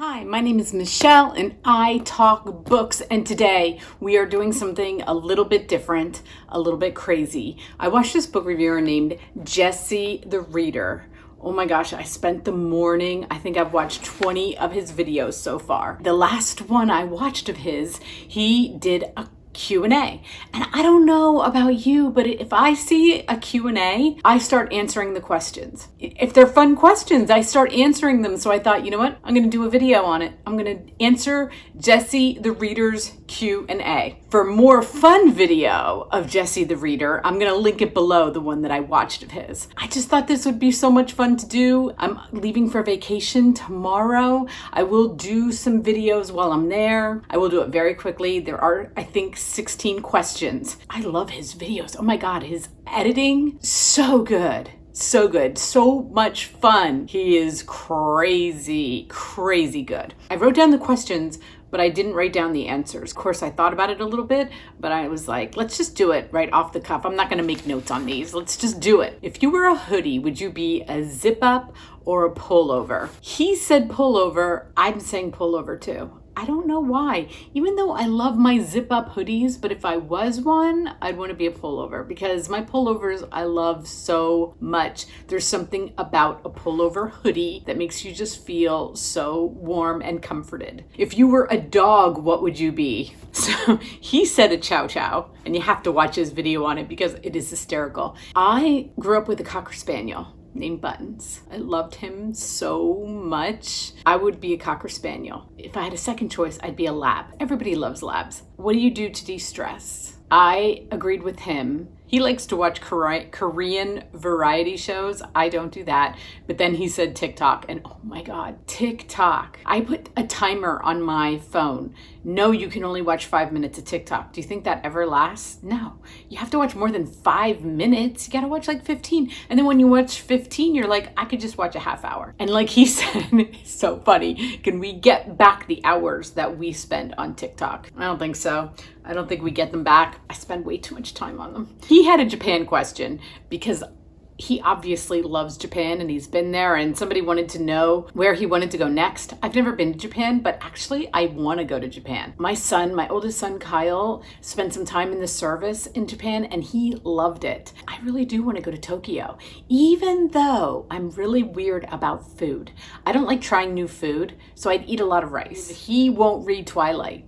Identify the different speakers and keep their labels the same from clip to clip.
Speaker 1: Hi, my name is Michelle and I talk books, and today we are doing something a little bit different, a little bit crazy. I watched this book reviewer named Jesse the Reader. Oh my gosh, I spent the morning, I think I've watched 20 of his videos so far. The last one I watched of his, he did a Q&A. And I don't know about you, but if I see a Q&A, I start answering the questions. If they're fun questions, I start answering them. So I thought, you know what? I'm going to do a video on it. I'm going to answer Jesse the Reader's Q&A. For more fun video of Jesse the Reader, I'm going to link it below, the one that I watched of his. I just thought this would be so much fun to do. I'm leaving for vacation tomorrow. I will do some videos while I'm there. I will do it very quickly. There are, I think, 16 questions. I love his videos. Oh my God, his editing, so good. So good. So much fun. He is crazy, crazy good. I wrote down the questions, but I didn't write down the answers. Of course, I thought about it a little bit, but I was like, let's just do it right off the cuff. I'm not going to make notes on these. Let's just do it. If you were a hoodie, would you be a zip up or a pullover? He said pullover. I'm saying pullover too. I don't know why, even though I love my zip up hoodies, but if I was one, I'd want to be a pullover because my pullovers I love so much. There's something about a pullover hoodie that makes you just feel so warm and comforted. If you were a dog, what would you be? So he said a chow chow, and you have to watch his video on it because it is hysterical. I grew up with a Cocker Spaniel named Buttons. I loved him so much. I would be a Cocker Spaniel. If I had a second choice, I'd be a lab. Everybody loves labs. What do you do to de-stress? I agreed with him. He likes to watch Korean variety shows. I don't do that. But then he said TikTok, and oh my God, TikTok. I put a timer on my phone. No, you can only watch 5 minutes of TikTok. Do you think that ever lasts? No. You have to watch more than 5 minutes. You gotta watch like 15. And then when you watch 15, you're like, I could just watch a half hour. And like he said, it's so funny. Can we get back the hours that we spend on TikTok? I don't think so. I don't think we get them back. I spend way too much time on them. He had a Japan question because he obviously loves Japan and he's been there, and somebody wanted to know where he wanted to go next. I've never been to Japan, but actually I want to go to Japan. My oldest son, Kyle, spent some time in the service in Japan and he loved it. I really do want to go to Tokyo, even though I'm really weird about food. I don't like trying new food, so I'd eat a lot of rice. He won't read Twilight.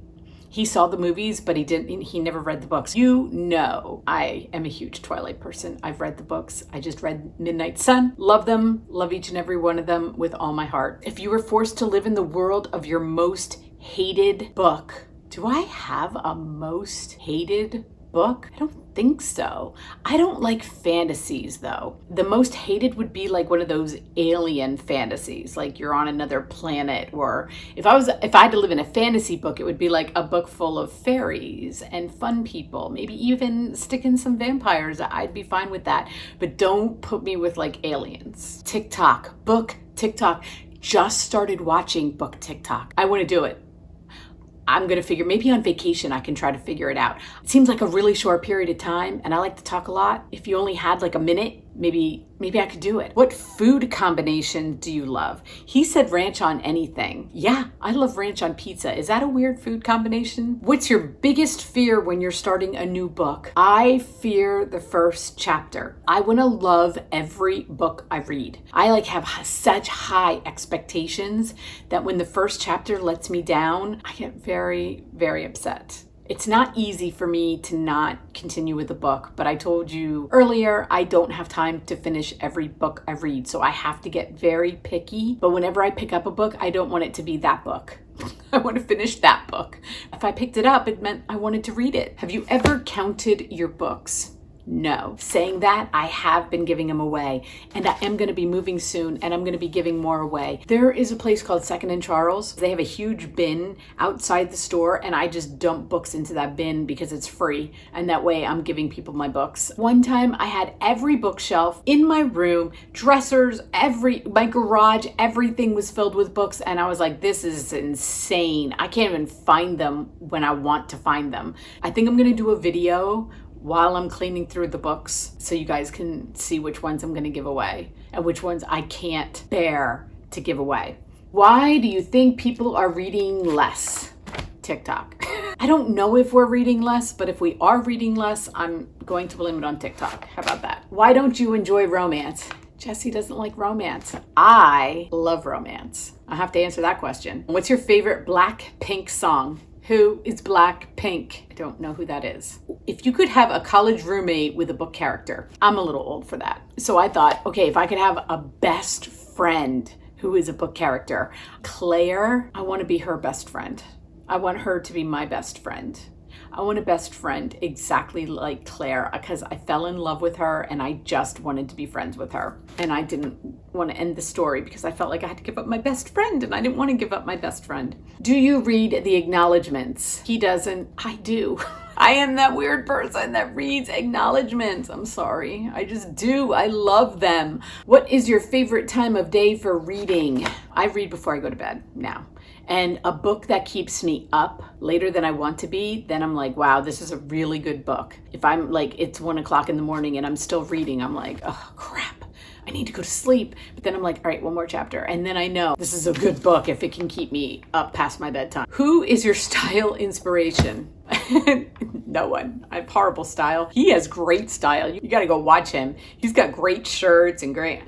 Speaker 1: He saw the movies, but he never read the books. You know, I am a huge Twilight person. I've read the books. I just read Midnight Sun. Love them. Love each and every one of them with all my heart. If you were forced to live in the world of your most hated book, do I have a most hated book? I don't think so. I don't like fantasies though. The most hated would be like one of those alien fantasies, like you're on another planet, or if I had to live in a fantasy book, it would be like a book full of fairies and fun people, maybe even stick in some vampires. I'd be fine with that, but don't put me with like aliens. Book TikTok. Just started watching book TikTok. I want to do it. I'm going to figure, maybe on vacation, I can try to figure it out. It seems like a really short period of time, and I like to talk a lot. If you only had like a minute, maybe I could do it. What food combination do you love? He said ranch on anything. Yeah, I love ranch on pizza. Is that a weird food combination? What's your biggest fear when you're starting a new book? I fear the first chapter. I want to love every book I read. I like have such high expectations that when the first chapter lets me down, I get very, very upset. It's not easy for me to not continue with the book, but I told you earlier, I don't have time to finish every book I read, so I have to get very picky. But whenever I pick up a book, I don't want it to be that book. I want to finish that book. If I picked it up, it meant I wanted to read it. Have you ever counted your books? No. Saying that, I have been giving them away, and I am going to be moving soon, and I'm going to be giving more away. There is a place called Second and Charles. They have a huge bin outside the store, and I just dump books into that bin because it's free, and that way I'm giving people my books. One time I had every bookshelf in my room, dressers, my garage, everything was filled with books, and I was like, this is insane. I can't even find them when I want to find them. I think I'm going to do a video while I'm cleaning through the books so you guys can see which ones I'm going to give away and which ones I can't bear to give away. Why do you think people are reading less? TikTok. I don't know if we're reading less, but if we are reading less, I'm going to blame it on TikTok. How about that? Why don't you enjoy romance? Jessie doesn't like romance. I love romance. I have to answer that question. What's your favorite Blackpink song? Who is Blackpink? I don't know who that is. If you could have a college roommate with a book character, I'm a little old for that. So I thought, okay, if I could have a best friend who is a book character, Claire, I want to be her best friend. I want her to be my best friend. I want a best friend exactly like Claire because I fell in love with her and I just wanted to be friends with her. And I didn't want to end the story because I felt like I had to give up my best friend and I didn't want to give up my best friend. Do you read the acknowledgements? He doesn't. I do. I am that weird person that reads acknowledgements. I'm sorry. I just do. I love them. What is your favorite time of day for reading? I read before I go to bed now. And a book that keeps me up later than I want to be, then I'm like, wow, this is a really good book. If I'm like, it's 1 o'clock in the morning and I'm still reading, I'm like, oh crap, I need to go to sleep. But then I'm like, all right, one more chapter. And then I know this is a good book if it can keep me up past my bedtime. Who is your style inspiration? No one. I have horrible style. He has great style. You got to go watch him. He's got great shirts and great,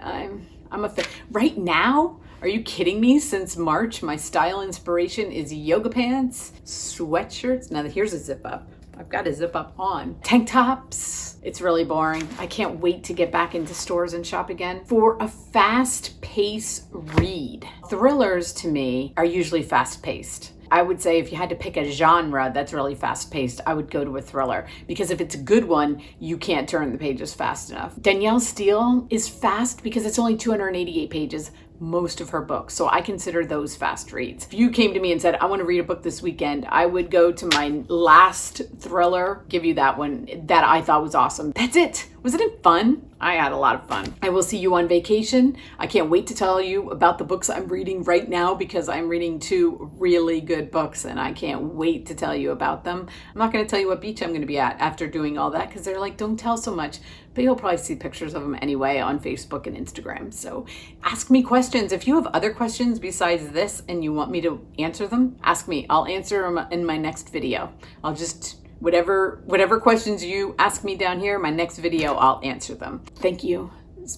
Speaker 1: right now, are you kidding me? Since March, my style inspiration is yoga pants, sweatshirts. Now here's a zip up. I've got a zip up on. Tank tops. It's really boring. I can't wait to get back into stores and shop again. For a fast-paced read, thrillers to me are usually fast-paced. I would say if you had to pick a genre that's really fast-paced, I would go to a thriller. Because if it's a good one, you can't turn the pages fast enough. Danielle Steele is fast because it's only 288 pages, most of her books. So I consider those fast reads. If you came to me and said, I want to read a book this weekend, I would go to my last thriller, give you that one that I thought was awesome. That's it. Wasn't it fun? I had a lot of fun. I will see you on vacation. I can't wait to tell you about the books I'm reading right now because I'm reading 2 really good books and I can't wait to tell you about them. I'm not going to tell you what beach I'm going to be at after doing all that because they're like, don't tell so much. But you'll probably see pictures of them anyway on Facebook and Instagram. So ask me questions. If you have other questions besides this and you want me to answer them, ask me. I'll answer them in my next video. I'll just... Whatever questions you ask me down here, my next video, I'll answer them. Thank you.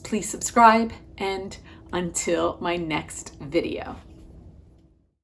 Speaker 1: Please subscribe and until my next video.